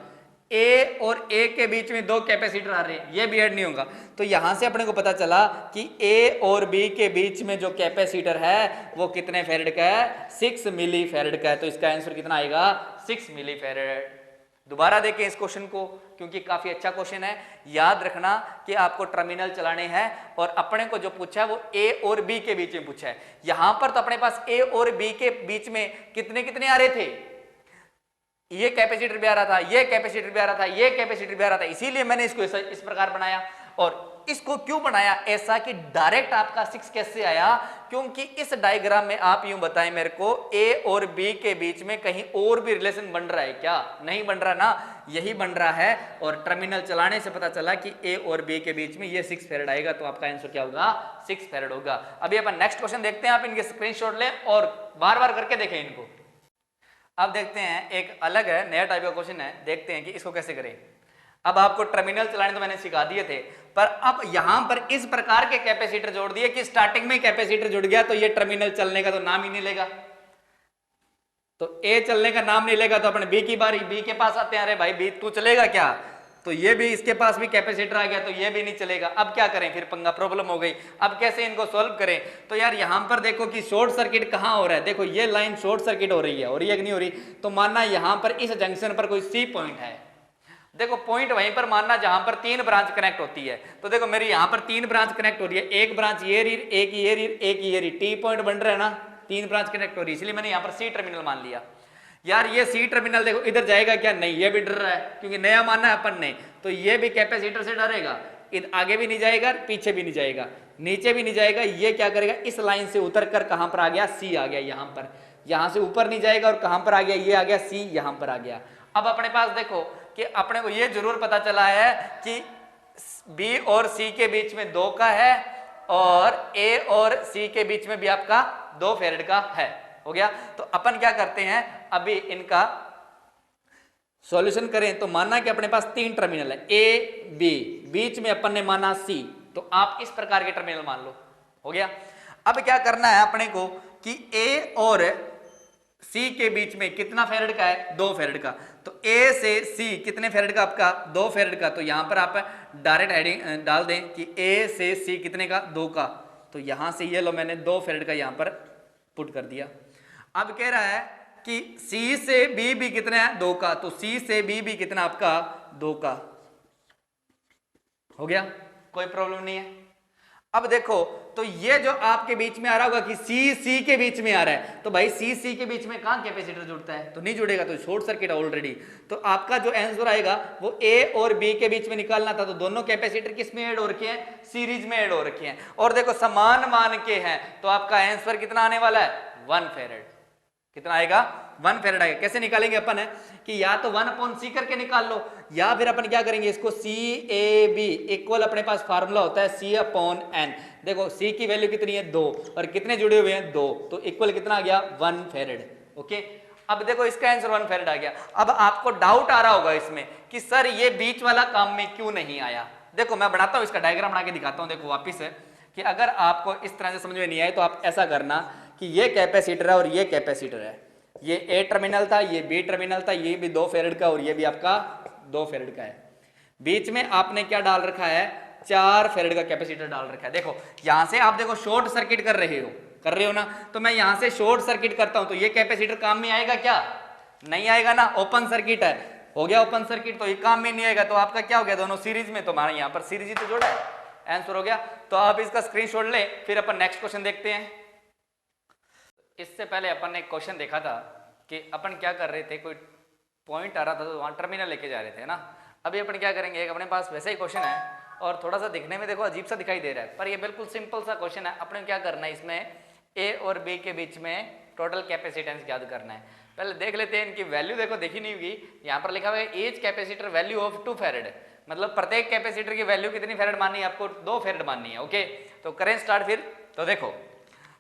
ए और ए के बीच में दो कैपेसिटर आ रहे हैं, ये भी ऐड नहीं होगा। तो यहां से अपने को पता चला कि ए और बी के बीच में जो कैपेसिटर है वो कितने फैरेड का है, 6 मिली फैरेड का है। तो इसका आंसर कितना आएगा, 6 मिली फैरेड। दोबारा देखें इस क्वेश्चन को, क्योंकि काफी अच्छा क्वेश्चन है। याद रखना कि आपको टर्मिनल चलाने हैं, और अपने को जो पूछा है वो ए और बी के बीच में पूछा है। यहां पर तो अपने पास ए और बी के बीच में कितने कितने आ रहे थे, ये कैपेसिटर भी आ रहा था, ये कैपेसिटर भी आ रहा था, ये कैपेसिटर भी आ रहा था। इसीलिए मैंने इसको इस प्रकार बनाया। और इसको क्यों बनाया ऐसा कि डायरेक्ट आपका 6 कैसे आया, क्योंकि इस डायग्राम में आप यूं बताएं मेरे को, ए और बी के बीच में कहीं और भी रिलेशन बन रहा है क्या, नहीं बन रहा ना, यही बन रहा है। और टर्मिनल चलाने से पता चला कि ए और बी के बीच में ये 6 फैरेड आएगा। तो आपका आंसर क्या होगा, 6 फैरेड होगा। अभी अपन नेक्स्ट क्वेश्चन देखते हैं, आप इनके स्क्रीनशॉट लें और बार बार करके देखें इनको। अब देखते हैं एक अलग है, नया टाइप का क्वेश्चन है, देखते हैं कि इसको कैसे करें। अब आपको टर्मिनल चलाने तो मैंने सिखा दिए थे, पर अब यहां पर इस प्रकार के कैपेसिटर जोड़ दिए कि स्टार्टिंग में कैपेसिटर जुड़ गया तो ये टर्मिनल चलने का तो नाम ही नहीं लेगा। तो ए चलने का नाम नहीं लेगा, तो अपने बी की बारी, बी के पास आते हैं, अरे भाई बी तू चलेगा क्या, तो ये भी, इसके पास भी कैपेसिटर आ गया तो ये भी नहीं चलेगा। अब क्या करें, फिर पंगा, प्रॉब्लम हो गई। अब कैसे इनको सॉल्व करें। तो यार यहां पर देखो कि शॉर्ट सर्किट कहां हो रहा है, देखो ये लाइन शॉर्ट सर्किट हो रही है, और ये नहीं हो रही। तो मानना यहां पर इस जंक्शन पर कोई सी पॉइंट है, देखो पॉइंट वहीं पर मानना जहां पर 3 ब्रांच कनेक्ट होती है। तो देखो मेरी यहां पर 3 ब्रांच कनेक्ट हो रही है, एक ब्रांच ये रही, एक ये रही, एक ये रही, टी पॉइंट बन रहा है ना, 3 ब्रांच कनेक्ट हो रही है, इसलिए मैंने यहां पर सी टर्मिनल मान लिया। यार ये सी टर्मिनल देखो इधर जाएगा क्या, नहीं, ये भी डर रहा है क्योंकि नया मानना है अपन ने, तो ये भी कैपेसिटर से डरेगा, आगे भी नहीं जाएगा, पीछे भी नहीं जाएगा, नीचे भी नहीं जाएगा। ये क्या करेगा, इस लाइन से उतर कर कहां पर आ गया, सी आ गया यहां पर, यहां से ऊपर नहीं जाएगा, और कहां पर आ गया, ये आ गया सी, यहां पर आ गया। अब अपने पास देखो कि अपने को ये जरूर पता चला है कि बी और सी के बीच में 2 का है, और ए और सी के बीच में भी आपका 2 फैरेड का है, हो गया। तो अपन क्या करते हैं, अभी इनका सॉल्यूशन करें। तो मानना कि अपने पास 3 टर्मिनल है, ए बी, बीच में अपन ने माना सी, तो आप इस प्रकार के टर्मिनल मान लो, हो गया। अब क्या करना है अपने को कि ए और सी के बीच में कितना फैरेड का है, 2 फैरेड का। तो ए से सी कितने फेरेड का आपका 2 फेरेड का, तो यहां पर आप डायरेक्ट एडिंग डाल दें कि ए से सी कितने का 2 का, तो यहां से ये लो मैंने 2 फेरेड का यहां पर पुट कर दिया। अब कह रहा है कि सी से बी भी कितना है 2 का, तो सी से बी भी कितना आपका 2 का हो गया, कोई प्रॉब्लम नहीं है। अब देखो तो ये जो आपके बीच में आ रहा होगा कि सी सी के बीच में आ रहा है, तो भाई सी सी के बीच में कहां कैपेसिटर जुड़ता है, तो नहीं जुड़ेगा, तो शॉर्ट सर्किट है ऑलरेडी। तो आपका जो आंसर आएगा वो ए और बी के बीच में निकालना था, तो दोनों कैपेसिटर किस में ऐड हो रखे हैं, सीरीज में ऐड हो रखे हैं, और देखो समान मान के हैं, तो आपका आंसर कितना आने वाला है 1 फेरेड। कितना आएगा 1 फेरेड आएगा। कैसे निकालेंगे अपन है कि या तो 1/c करके निकाल लो, या फिर अपन क्या करेंगे इसको CAB इक्वल, अपने पास फार्मूला होता है C/N। देखो C की वैल्यू कितनी है 2 और कितने जुड़े हुए हैं 2, तो इक्वल कितना आ गया 1 फेरेड। ओके, अब देखो इसका आंसर 1 फेरेड आ गया। अब आपको डाउट आ रहा होगा इसमें कि सर ये बीच वाला काम में क्यों नहीं आया। देखो मैं बनाता हूं, इसका डायग्राम बना के दिखाता हूं। देखो वापिस है कि अगर आपको इस तरह से समझ में नहीं आए तो आप ऐसा करना कि ये कैपेसिटर है और ये कैपेसिटर है, ये ए टर्मिनल था, ये बी टर्मिनल था, ये भी 2 फेरेड का और ये भी आपका 2 फेरेड का है। बीच में आपने क्या डाल रखा है 4 फेरेड का कैपेसिटर डाल रखा है। देखो यहां से आप देखो शॉर्ट सर्किट कर रहे हो ना, तो मैं यहां से शॉर्ट सर्किट करता हूं तो ये कैपेसिटर काम में आएगा क्या, नहीं आएगा ना, ओपन सर्किट है, हो गया ओपन सर्किट, तो ये काम में नहीं आएगा। तो आपका क्या हो गया दोनों सीरीज में, तो हमारा यहां पर सीरीज ही तो जोड़ा है, आंसर हो गया। तो आप इसका स्क्रीनशॉट ले, फिर अपन नेक्स्ट क्वेश्चन देखते हैं। इससे पहले अपन ने एक क्वेश्चन देखा था कि अपन क्या कर रहे थे, कोई पॉइंट आ रहा था तो वहां टर्मिनल लेके जा रहे थे ना। अभी अपन क्या करेंगे, एक अपने पास वैसा ही क्वेश्चन है और थोड़ा सा दिखने में देखो अजीब सा दिखाई दे रहा है, पर ये बिल्कुल सिंपल सा क्वेश्चन है। अपने क्या करना है, इसमें ए और बी के बीच में टोटल कैपेसिटेंस याद करना है। पहले देख लेते हैं इनकी वैल्यू, देखो देखी नहीं होगी, यहाँ पर लिखा हुआ है एच कैपेसिटर वैल्यू ऑफ 2 फेरेड, मतलब प्रत्येक कैपेसिटर की वैल्यू कितनी फेरेड माननी है, आपको 2 फेरेड माननी है। ओके, तो करें स्टार्ट फिर। तो देखो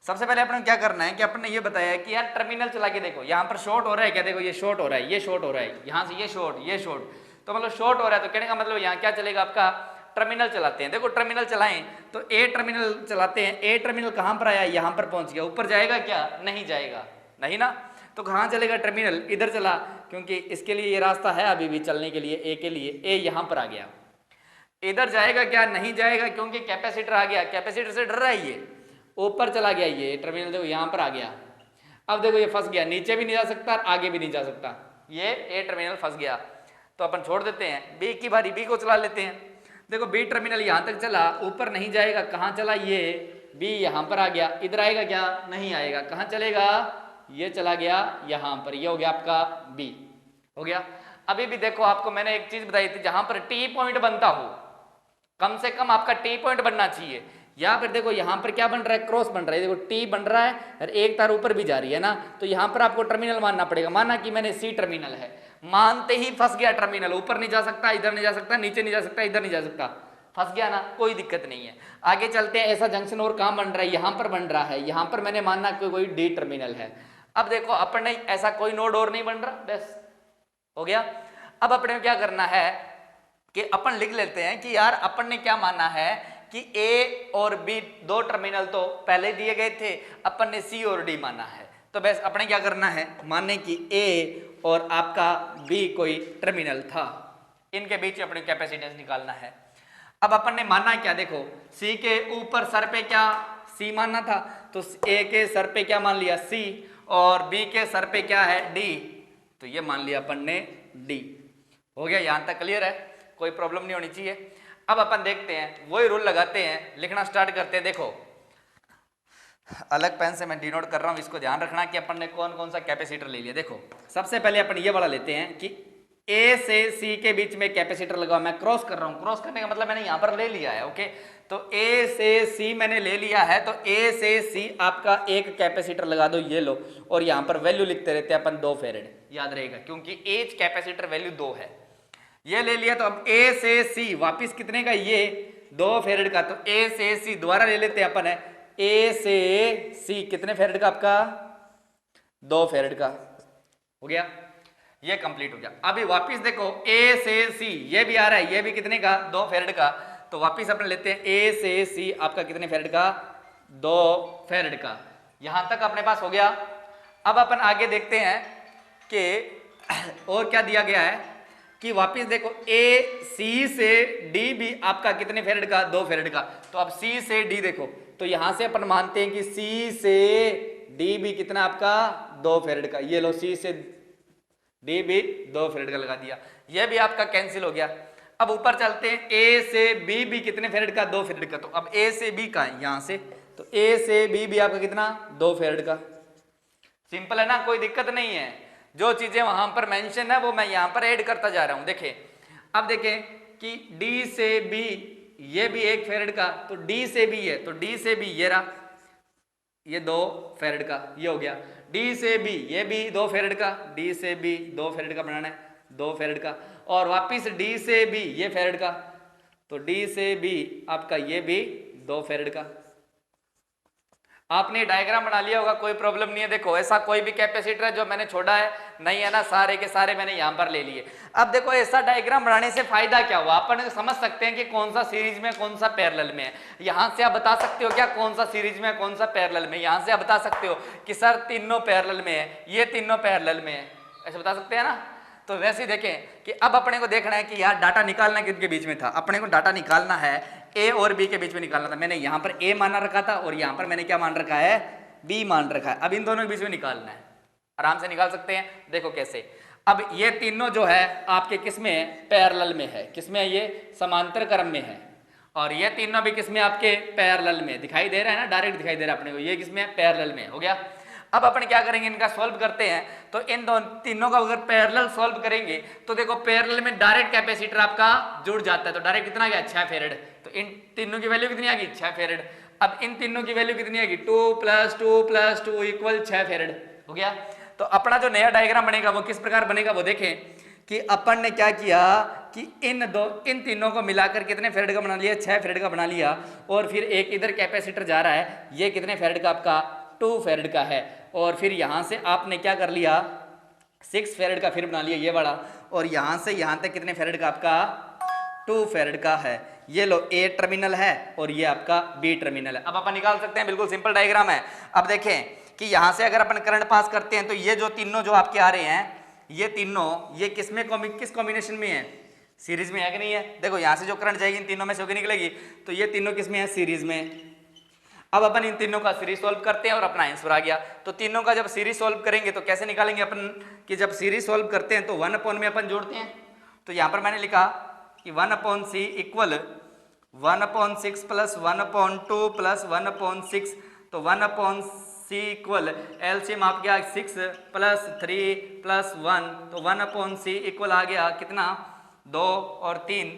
सबसे पहले अपने क्या करना है कि अपने ये बताया है कि यार टर्मिनल चला के देखो, यहाँ पर शॉर्ट हो रहा है क्या, देखो ये शॉर्ट हो रहा है, ये शॉर्ट हो रहा है, यहाँ से ये शॉर्ट, तो मतलब शॉर्ट हो रहा है, तो कहने का मतलब यहाँ क्या चलेगा आपका टर्मिनल चलाते हैं। देखो टर्मिनल चलाएं तो ए टर्मिनल चलाते हैं, ए टर्मिनल कहाँ पर आया, यहाँ पर पहुंच गया, ऊपर जाएगा क्या, नहीं जाएगा, नहीं ना, तो कहाँ चलेगा टर्मिनल, इधर चला, क्योंकि इसके लिए ये रास्ता है अभी भी चलने के लिए, ए के लिए, ए यहाँ पर आ गया। इधर जाएगा क्या, नहीं जाएगा, क्योंकि कैपेसिटर आ गया, कैपेसिटर से डर रहा है, ये ऊपर चला गया, ये टर्मिनल देखो यहाँ पर आ गया। अब देखो ये फंस गया, नीचे भी नहीं जा सकता आगे भी नहीं जा सकता, ये ए टर्मिनल फंस गया, तो अपन छोड़ देते हैं, बी की बारी, बी को चला लेते हैं। देखो बी टर्मिनल यहाँ तक चला, ऊपर नहीं जाएगा, कहाँ चला, ये बी यहाँ पर आ गया, इधर आएगा क्या, नहीं आएगा, कहाँ चलेगा, ये चला गया यहाँ पर, ये हो गया आपका बी, हो गया। अभी भी देखो आपको मैंने एक चीज बताई थी, जहां पर टी पॉइंट बनता हो, कम से कम आपका टी पॉइंट बनना चाहिए, या फिर देखो यहाँ पर क्या बन रहा है, क्रॉस बन रहा है, देखो टी बन रहा है और एक तार ऊपर भी जा रही है ना, तो यहाँ पर आपको टर्मिनल मानना पड़ेगा। माना कि मैंने सी टर्मिनल है, मानते ही फंस गया टर्मिनल, ऊपर नहीं जा सकता, इधर नहीं जा सकता, नीचे नहीं जा सकता, इधर नहीं जा सकता, फंस गया ना, कोई दिक्कत नहीं है। आगे चलते हैं, ऐसा जंक्शन और कहाँ बन रहा है, यहाँ पर बन रहा है, यहाँ पर मैंने मानना कोई डी टर्मिनल है। अब देखो अपन ने ऐसा कोई नोड और नहीं बन रहा, बस हो गया। अब अपने क्या करना है कि अपन लिख लेते हैं कि यार अपन ने क्या माना है कि ए और बी 2 टर्मिनल तो पहले दिए गए थे, अपन ने सी और डी माना है, तो बस अपने क्या करना है, माने कि ए और आपका बी कोई टर्मिनल था, इनके बीच अपने कैपेसिटेंस निकालना है। अब अपन ने माना क्या, देखो सी के ऊपर सर पे क्या सी मानना था, तो ए के सर पे क्या मान लिया सी, और बी के सर पे क्या है डी, तो ये मान लिया अपन ने डी। हो गया, यहां तक क्लियर है, कोई प्रॉब्लम नहीं होनी चाहिए। अब अपन देखते हैं, वही रूल लगाते हैं, लिखना स्टार्ट करते हैं। देखो अलग पेन से मैं डिनोट कर रहा हूं, इसको ध्यान रखना कि अपन ने कौन कौन सा कैपेसिटर ले लिया। देखो सबसे पहले अपन ये वाला लेते हैं कि ए से सी के बीच में कैपेसिटर लगा, मैं क्रॉस कर रहा हूं, क्रॉस करने का मतलब मैंने यहां पर ले लिया है। ओके, तो ए से सी मैंने ले लिया है, तो ए से सी आपका एक कैपेसिटर लगा दो, ये लो, और यहां पर वैल्यू लिखते रहते हैं अपन 2 फेरेड, याद रहेगा, क्योंकि एच कैपेसिटर वैल्यू 2 है। ये ले लिया, तो अब ए से सी वापिस कितने का, ये 2 फेरेड का, तो ए से सी दोबारा ले लेते हैं अपन है, ए से सी कितने फेरेड का आपका 2 फेरेड का, हो गया, ये कंप्लीट हो गया। अभी वापिस देखो ए से सी ये भी आ रहा है, ये भी कितने का 2 फेरेड का, तो वापिस अपन लेते हैं ए से सी आपका कितने फेरेड का 2 फेरेड का, यहां तक अपने पास हो गया। अब अपन आगे देखते हैं कि और क्या दिया गया है कि वापस देखो ए सी से डी भी आपका कितने फेरेड का, 2 फेरेड का। तो अब सी से डी देखो, तो यहां से अपन मानते हैं कि सी से डी भी कितना आपका 2 फेरेड का। ये लो सी से डी भी 2 फेरेड का लगा दिया, ये भी आपका कैंसिल हो गया। अब ऊपर चलते हैं, ए से बी भी कितने फेरेड का, 2 फेरेड का। तो अब ए से बी का है यहां से, तो ए से बी भी आपका कितना 2 फेरेड का। सिंपल है ना, कोई दिक्कत नहीं है। जो चीजें वहां पर मेंशन है वो मैं यहां पर ऐड करता जा रहा हूं। देखें, अब देखें कि डी से बी ये भी 1 फेरेड का, तो डी से बी है, तो डी से बी ये रहा, ये 2 फेरेड का, ये हो गया। डी से बी ये भी 2 फेरेड का, डी से बी 2 फेरेड का बनाना है, 2 फेरेड का। और वापिस डी से बी ये फेरेड का, तो डी से बी आपका ये भी 2 फेरेड का। आपने डायग्राम बना लिया होगा, कोई प्रॉब्लम नहीं है। देखो ऐसा कोई भी कैपेसिटर है जो मैंने छोड़ा है नहीं है ना, सारे के सारे मैंने यहां पर ले लिए। अब देखो ऐसा डायग्राम बनाने से फायदा क्या हुआ, अपन समझ सकते हैं कि कौन सा सीरीज में कौन सा पैरेलल में है। यहां से आप बता सकते हो क्या कौन सा सीरीज में कौन सा पैरेलल में। यहां से आप बता सकते हो कि सर तीनों पैरेलल में है, ये तीनों पैरेलल में है, ऐसे बता सकते हैं ना। तो वैसे ही देखें कि अब अपने को देखना है कि यार डाटा निकालना किसके बीच में था। अपने को डाटा निकालना है ए और बी के बीच में निकालना था। मैंने यहां पर ए माना रखा था और यहां पर मैंने क्या मान रखा है, बी मान रखा है। अब इन दोनों के बीच में निकालना है, आराम से निकाल सकते हैं। देखो कैसे, अब ये तीनों जो है आपके किस में है, पैरेलल में है। किसमें है, ये समांतर क्रम में है। और ये तीनों भी किसमें, आपके पैरेलल में दिखाई दे रहा है ना, डायरेक्ट दिखाई दे रहा है अपने को। ये किसमें है, पैरेलल में। हो गया। अब अपन क्या करेंगे, इनका सॉल्व करते हैं। तो इन दोनों तीनों का अगर पैरेलल सॉल्व करेंगे तो देखो पैरेलल में डायरेक्ट कैपेसिटर आपका जुड़ जाता है। तो डायरेक्ट कितना गया, 6 फेरेड। तो इन तीनों की वैल्यू कितनी आ गई, 6 फेरेड। अब इन तीनों की वैल्यू कितनी आएगी, 2 + 2 + 2 = 6 फेरेड। हो गया। तो अपना जो नया डायग्राम बनेगा वो किस प्रकार बनेगा, वो देखें कि अपन ने क्या किया कि इन तीनों को मिलाकर कितने फेरेड का बना लिया, 6 फेरेड का बना लिया। और फिर एक इधर कैपेसिटर जा रहा है, ये कितने फेरेड का, आपका 2 फेरेड का है। और फिर यहां से आपने क्या कर लिया, 6 फेरेड का फिर बना लिया ये वाला। और यहां से यहां तक कितने फेरेड का, आपका 2 फेरेड का है। ये लो ए टर्मिनल है और ये आपका बी टर्मिनल है। अब अपन निकाल सकते हैं, बिल्कुल सिंपल डायग्राम है। अब देखें कि यहां से अगर अपन करंट पास करते हैं तो ये जो तीनों जो आपके आ रहे हैं, ये तीनों ये किस कॉम्बिनेशन में है, सीरीज में है कि नहीं है। देखो यहां से जो करंट जाएगी इन तीनों में से होकर निकलेगी, तो ये तीनों किसमें है, सीरीज में। अब अपन इन तीनों का सीरीज सॉल्व करते हैं और अपना आंसर आ गया। तो तीनों का जब सीरीज सॉल्व करेंगे तो कैसे निकालेंगे अपन, कि जब सीरीज सॉल्व करते हैं तो 1/में अपन जोड़ते हैं। तो यहां पर मैंने लिखा कि 1/c = 1/6 + 1/2 + 1/6। तो 1/c = एलसीएम आ गया 6 + 3 + 1। तो 1/c = आ गया कितना, 2 और 3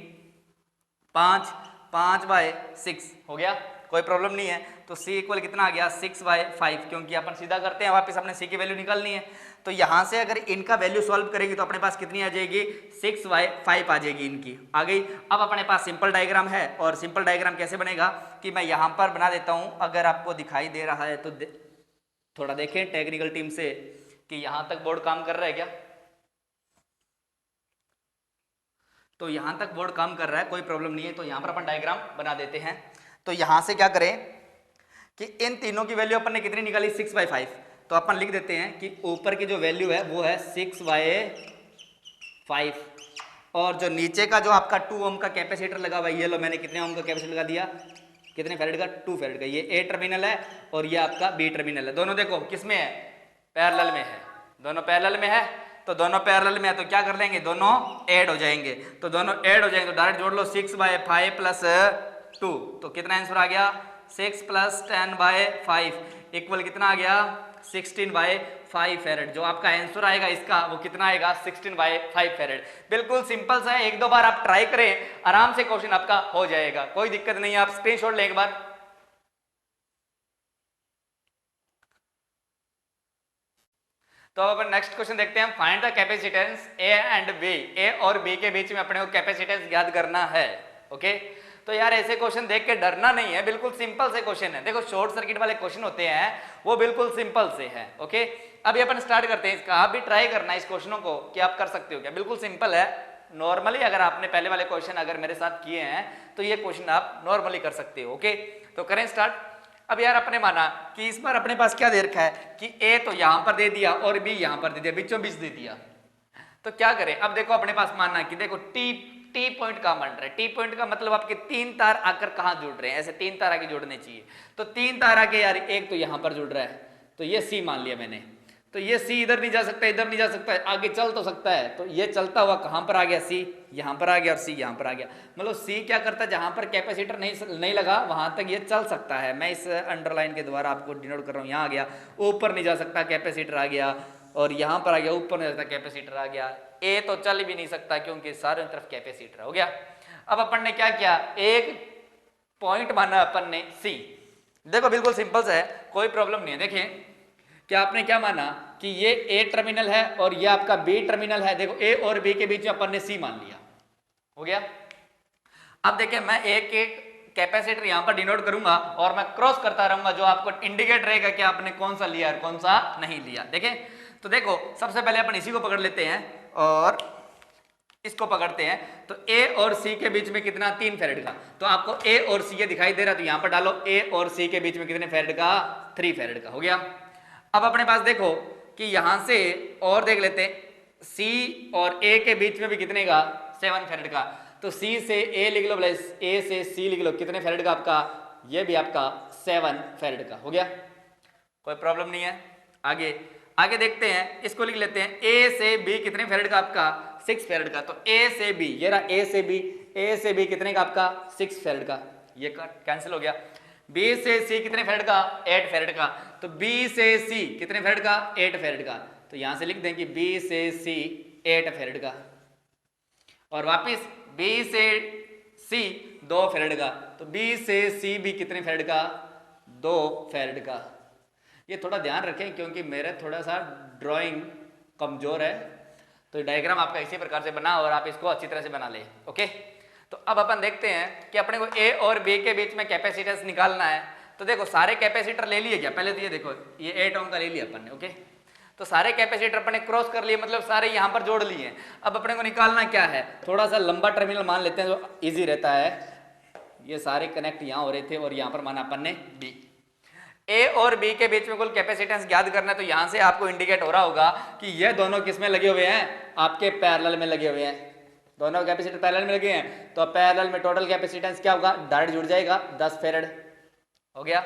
5, 5/6 हो गया, कोई प्रॉब्लम नहीं है। तो c = कितना आ गया, 6/5, क्योंकि अपन सीधा करते हैं, वापस अपने c की वैल्यू निकालनी है। तो यहां से अगर इनका वैल्यू सॉल्व करेंगे तो अपने पास कितनी आ जाएगी, 6/5 आ जाएगी, इनकी आ गई। अब अपने पास सिंपल डायग्राम है। और सिंपल डायग्राम कैसे बनेगा कि मैं यहां पर बना देता हूं, अगर आपको दिखाई दे रहा है तो थोड़ा देखें टेक्निकल टीम से कि यहां तक बोर्ड काम कर रहा है क्या। तो यहां तक बोर्ड काम कर रहा है, कोई प्रॉब्लम नहीं है। तो यहां पर अपन डायग्राम बना देते हैं। तो यहां से क्या करें कि इन तीनों की वैल्यू अपन ने कितनी निकाली, 6/5। तो अपन लिख देते हैं कि ऊपर की जो वैल्यू है वो है 6/5। और जो नीचे का जो आपका 2 ओम का कैपेसिटर लगा हुआ है, ये लो मैंने कितने ओम का कैपेसिटर लगा दिया, कितने फेरेड का, 2 फेरेड का। ये ए टर्मिनल है और ये आपका बी टर्मिनल है। दोनों देखो किसमें है, पैरेलल में है। दोनों पैरेलल में है, तो दोनों पैरेलल में है तो क्या कर लेंगे, दोनों ऐड हो जाएंगे। तो दोनों ऐड हो जाएंगे तो डायरेक्ट जोड़ लो, 6/5 + 2। तो कितना आंसर आ गया, 6 + 10/5 = कितना आ गया, 16/5 फेरेड। जो आपका आंसर आएगा इसका वो कितना आएगा, 16/5 फेरेड। बिल्कुल सिंपल सा है, 1-2 बार आप ट्राई करें, आराम से क्वेश्चन आपका हो जाएगा, कोई दिक्कत नहीं है। आप स्क्रीनशॉट लें एक बार। तो अब अपन नेक्स्ट क्वेश्चन देखते हैं। Find the capacitance A and B. A और बी के बीच में अपने को कैपेसिटेंस ज्ञात करना है। ओके, तो यार ऐसे क्वेश्चन देख के डरना नहीं है, बिल्कुल सिंपल से क्वेश्चन है। देखो शॉर्ट सर्किट वाले क्वेश्चन होते हैं वो बिल्कुल सिंपल से है। ओके, अभी अपन स्टार्ट करते हैं इसका। आप भी ट्राई करना इस क्वेश्चनों को कि आप कर सकते हो क्या, बिल्कुल सिंपल है। नॉर्मली अगर आपने पहले वाले क्वेश्चन अगर मेरे साथ किए हैं तो ये क्वेश्चन आप नॉर्मली कर सकते हो। ओके, तो करें स्टार्ट। अब यार अपने माना कि इस बार अपने पास क्या दे रखा है कि ए तो यहां पर दे दिया और बी यहां पर दे दिया, बीचों बीच दे दिया। तो क्या करें, अब देखो अपने पास मानना कि देखो टी पॉइंट कहां बन रहा है, टी पॉइंट का मतलब आपके 3 तार आकर कहां जुड़ रहे हैं, ऐसे 3 तार आके जुड़ने चाहिए। तो 3 तार आके यार एक तो यहां पर जुड़ रहा है, तो ये सी मान लिया मैंने। तो ये सी इधर नहीं जा सकता, इधर नहीं जा सकता, आगे चल तो सकता है, तो ये चलता हुआ कहां पर आ गया, सी यहां पर आ गया और सी यहां पर आ गया। मतलब सी क्या करता है, जहां पर कैपेसिटर नहीं लगा वहां तक ये चल सकता है। मैं इस अंडरलाइन के द्वारा आपको डिनोट कर रहा हूं। यहां आ गया, ऊपर नहीं जा सकता, कैपेसिटर आ गया, और यहां पर आ गया, ऊपर नहीं जा सकता, कैपेसिटर आ गया। ए तो चल भी नहीं सकता क्योंकि चारों तरफ कैपेसिटर हो गया। अब अपन ने क्या किया, एक पॉइंट माना अपन ने सी। देखो बिल्कुल सिंपल सा है, कोई प्रॉब्लम नहीं है। देखें कि आपने क्या माना कि ये ए टर्मिनल है और ये आपका बी टर्मिनल है। देखो ए और बी के बीच में अपन ने सी मान लिया, हो गया। अब देखिए मैं एक एक कैपेसिटर यहां पर डिनोट करूंगा और मैं क्रॉस करता रहूंगा, जो आपको इंडिकेट रहेगा कि आपने कौन सा लिया और कौन सा नहीं लिया। देखें तो देखो सबसे पहले अपन इसी को पकड़ लेते हैं और इसको पकड़ते हैं। तो ए और सी के बीच में कितना, 3 फैरेड का। तो आपको ए और सी ये दिखाई दे रहा, तो यहां पर डालो ए और सी के बीच में कितने फैरेड का, 3 फैरेड का, हो गया। अब अपने पास देखो कि यहां से और देख लेते हैं, सी और ए के बीच में भी कितने का, 7 फैरेड का। तो सी से ए लिख लो, प्लस ए से सी लिख लो, कितने फैरेड का आपका, ये भी आपका 7 फैरेड का, हो गया। कोई प्रॉब्लम नहीं है। आगे आगे देखते हैं, इसको लिख लेते हैं, ए से बी कितने फैरेड का आपका, 6 फैरेड का। तो ए से बी, ये रहा ए से बी कितने का आपका, 6 फैरेड का, ये कैंसिल हो गया। बी से सी कितने फैरेड का, 8 फैरेड का। तो बी से सी कितने फैरेड का, 8 फैरेड का। तो यहां से लिख दें कि बी से सी 8 फैरेड का, और वापिस बी से सी 2 फैरेड का। तो बी से सी भी कितने फैरेड का, 2 फैरेड का। ये थोड़ा ध्यान रखें क्योंकि मेरा थोड़ा सा ड्राइंग कमजोर है, तो डायग्राम आपका इसी प्रकार से बना और आप इसको अच्छी तरह से बना ले। ओके, तो अब अपन देखते हैं कि अपने को ए और बी के बीच में कैपेसिटेंस निकालना है। तो देखो सारे कैपेसिटर ले लिए क्या, पहले तो ये देखो ये 8 ओम का ले लिया अपन ने। ओके, तो सारे कैपेसिटर अपन ने क्रॉस कर लिए, मतलब सारे यहां पर जोड़ लिए। अब अपने को निकालना क्या है, थोड़ा सा लंबा टर्मिनल मान लेते हैं जो इजी रहता है। ये सारे कनेक्ट यहां हो रहे थे और यहां पर माना अपन ने बी। ए और बी के बीच में कुल कैपेसिटेंस ज्ञात करना है। तो यहां से आपको इंडिकेट हो रहा होगा कि ये दोनों किस में लगे हुए हैं, आपके पैरेलल में लगे हुए हैं। दोनों कैपेसिटर पैरेलल में लगे हैं, तो पैरेलल में टोटल कैपेसिटेंस क्या होगा, डायरेक्ट जुड़ जाएगा, 10 फैरेड, हो गया।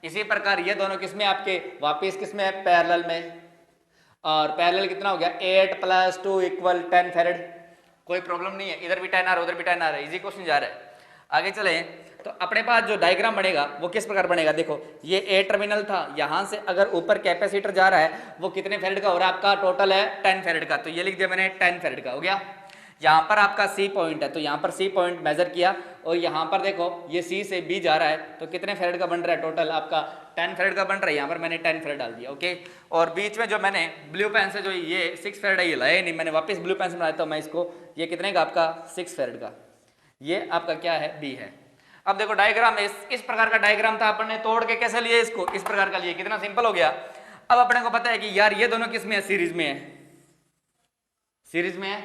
इसी प्रकार ये दोनों किस में आपके, वापिस किस में है, पैरेलल में। और पैरेलल कितना हो गया, 8 + 2 = 10 फैरेड। कोई प्रॉब्लम नहीं है, इधर भी 10 आ रहा है उधर भी 10 आ रहा है, इजी क्वेश्चन जा रहा है। आगे चले तो अपने पास जो डायग्राम बनेगा वो किस प्रकार बनेगा। देखो ये ए टर्मिनल था, यहां से अगर ऊपर कैपेसिटर जा रहा है वो कितने फैरेड का हो रहा है, आपका टोटल है 10 फैरेड का। तो ये लिख दिया मैंने 10 फैरेड का, हो गया। यहाँ पर आपका सी पॉइंट है, तो यहाँ पर सी पॉइंट मेजर किया और यहाँ पर देखो ये सी से बी जा रहा है, तो कितने फैरेड का बन रहा है, टोटल आपका 10 फैरेड का बन रहा है। यहाँ पर मैंने 10 फैरेड डाल दिया। ओके, और बीच में जो मैंने ब्लू पेन से जो ये 6 फैरेड है ये लाया नहीं, मैंने वापस ब्लू पेन से बनाया, तो मैं इसको, ये कितने का आपका 6 फैरेड का, ये आपका क्या है, बी है। अब देखो डायग्राम इस प्रकार का डायग्राम था, अपन ने तोड़ के कैसे लिए इसको, इस प्रकार का लिए, कितना सिंपल हो गया। अब अपने को पता है कि यार ये दोनों किस में है, सीरीज में है, सीरीज में है।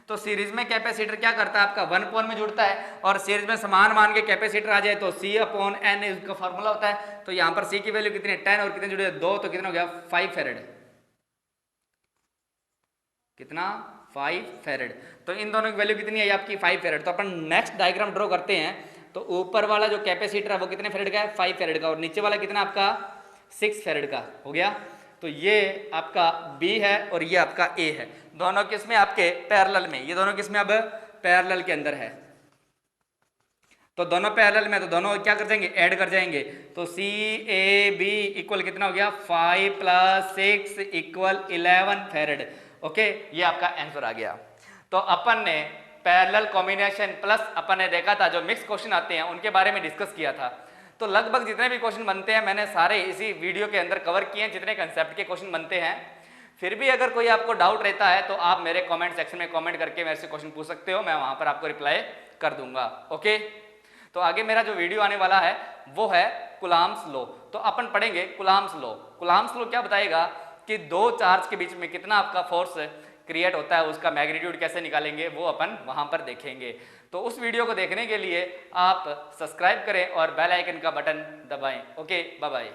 तो सीरीज में कैपेसिटर क्या करता है, आपका 1 में जुड़ता है, और सीरीज में समान मान के कैपेसिटर आ जाए तो C/N इसका फॉर्मूला होता है। तो यहां पर C की वैल्यू कितनी है, 10, और कितने जुड़े, 2, तो कितना हो गया, 5 फैरेड, कितना, 5 फैरेड। तो इन दोनों की वैल्यू कितनी है आपकी, 5 फैरेड। तो अपन नेक्स्ट डायग्राम ड्रॉ करते हैं। तो ऊपर वाला जो कैपेसिटर है वो कितने फैरेड का है, 5 फैरेड का, और नीचे वाला कितना आपका 6 फैरेड का, हो गया। तो ये आपका B है और ये आपका A है, दोनों किस में, आपके पैरेलल में। ये दोनों किस में, अब पैरेलल के अंदर है, तो दोनों पैरेलल में, तो दोनों क्या कर जाएंगे, ऐड कर जाएंगे। तो CAB इक्वल कितना हो गया, 5 + 6 = 11 फैरेड। ओके, ये आपका आंसर आ गया। तो अपन ने पैरेलल कॉम्बिनेशन प्लस अपन ने देखा था जो मिक्स क्वेश्चन आते हैं उनके बारे में डिस्कस किया था। तो लगभग जितने भी क्वेश्चन बनते हैं मैंने सारे इसी वीडियो के अंदर कवर किए हैं, जितने कंसेप्ट के क्वेश्चन बनते हैं। फिर भी अगर कोई आपको डाउट रहता है तो आप मेरे कमेंट सेक्शन में कमेंट करके मेरे से क्वेश्चन पूछ सकते हो, मैं वहां पर आपको रिप्लाई कर दूंगा। ओके, तो आगे मेरा जो वीडियो आने वाला है वो है कूलम्ब्स लॉ। तो अपन पढ़ेंगे कूलम्ब्स लॉ। कूलम्ब्स लॉ क्या बताएगा कि दो चार्ज के बीच में कितना आपका फोर्स क्रिएट होता है, उसका मैग्नीट्यूड कैसे निकालेंगे वो अपन वहां पर देखेंगे। तो उस वीडियो को देखने के लिए आप सब्सक्राइब करें और बेल आइकन का बटन दबाएं। Okay, bye bye.